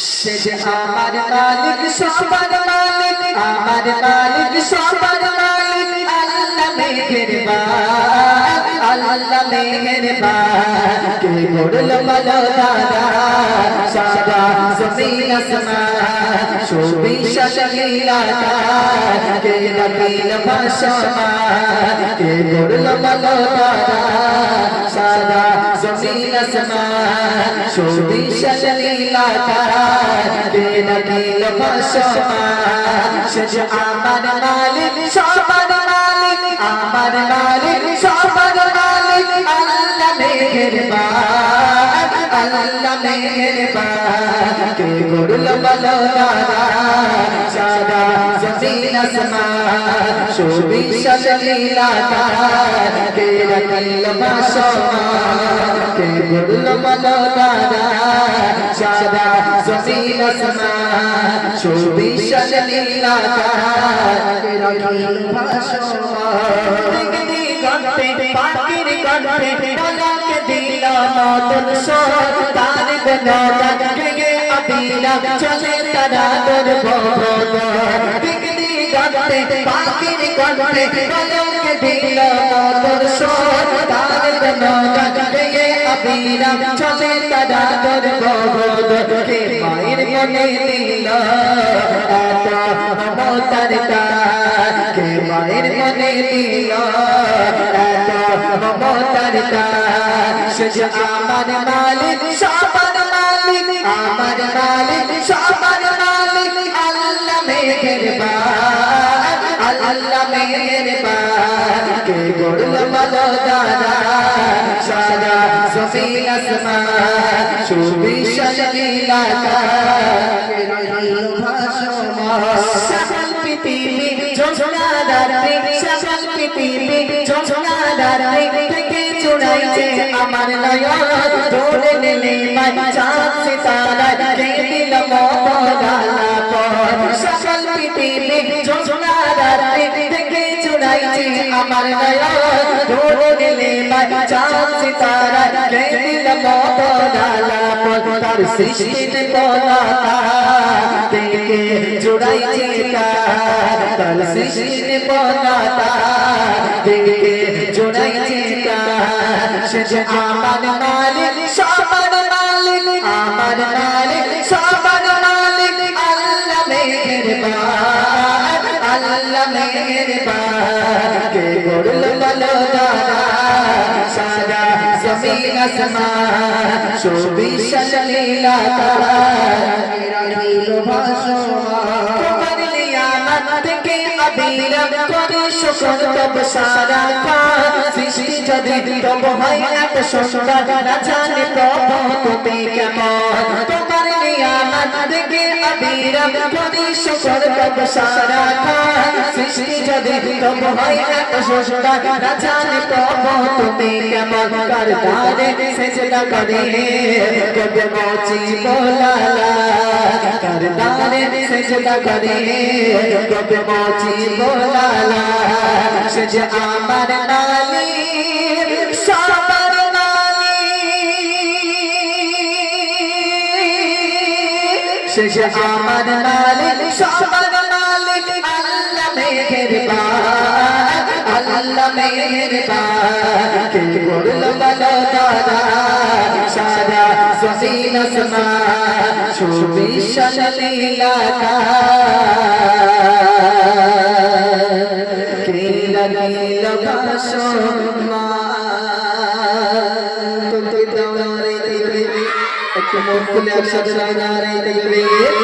সে যে আমার মালিক সবার মালিক, আমার মালিক সবার মালিক, আল্লাহ মেহেরবান, আল্লাহ মেহেরবান। কে গড়ল ভালো দাদা সারা জমিন আসমান, সুবিশাল লীলাটা কে রাখিল ভাসমান। কে গড়ল ভালো দাদা সারা জমিন আসমান, সুবিশাল লীলাটা কে রাখিল ভাসমান। সে যে আমার মালিক সবার মালিক, আমার মালিক সবার মালিক, আল্লাহ মেহেরবান, আল্লাহ মেহেরবান। কে গড়ল ভালো দাদা সারা জমিন আসমান, সুবিশাল লীলাটা কে রাখিল ভাসমান। কে গড়ল ভালো দাদা সারা জমিন আসমান, সুবিশাল লীলাটা কে রাখিল ভাসমান। পাখির কণ্ঠে পলক দিল নতুন স্বর, তার গুণগান গেয়ে অবিরাম চলে তারা দুর্বোধ। দিগন্তে পাখির কণ্ঠে পলক দিল নতুন স্বর, তার গুণগান গেয়ে অবিরাম চলে তারা দুর্বোধ। কে মায়ের মনে দিল এত মমতার টান, কে মায়ের মনে দিল এত মমতার টান। সে যে আমার মালিক সবার মালিক, আমার মালিক সবার মালিক, আল্লাহ মেহেরবান, আল্লাহ মেহেরবান। কে গড়ল ভালো দাদা সারা জমিন আসমান, সুবিশাল লীলাটা কে রাখিল ভাসমান। সকল পৃথিবী ঝঞ্ঝাদারে, সকল পৃথিবী ঝঞ্ঝাদারে থেকে চুড়াইছে আমার নয়ন, ধরে নিলে মাই চাঁদ সিতারা কে দিল মহদালা পর। সকল পৃথিবী ঝঞ্ঝাদারে থেকে চুড়াইছে আমার নয়ন, ধরে নিলে মাই চাঁদ সিতারা কে দিল মহদালা পর। তার সৃষ্টির পতাকা থেকে জুড়াইছে কার, তার সৃষ্টির পতাকা থেকে জুড়াইছে কার। সে যে আমার মালিক সবার মালিক, আমার মালিক সবার মালিক, আল্লাহ মেহেরবান, আল্লাহ মেহেরবান। কে গড়ল ভালো দাদা সারা জমিন আসমান, সুবিশাল লীলাটা কে রাখিল ভাসমান। তোমার নিয়ামত থেকে অবিরাম করে শুকর তব সারা খান, সৃষ্টি যদি তব হয় এত সুন্দর, না জানি প্রভু তুমি কেমন। তোমার নিয়ামত থেকে অবিরাম করে শুকর তব সারা খান, সৃষ্টি যদি তব হয় এত সুন্দর, না জানি প্রভু তুমি কেমন। কার দ্বারে সেজদা করে কবে মৌচি বোলালা, কার দ্বারে সেজদা করে কবে মৌচি বোলালা। সে যে আমার মালিক সবার মালিক, সে যে আমার মালিক সবার মালিক, আল্লাহ মেহেরবান, আল্লাহ মেহেরবান। কে গড়ল ভালো দাদা সারা জমিন আসমান, সুবিশাল লীলাটা কে রাখিল ভাসমান। একটু মন খুলে একসাথে নারে তাকবীর।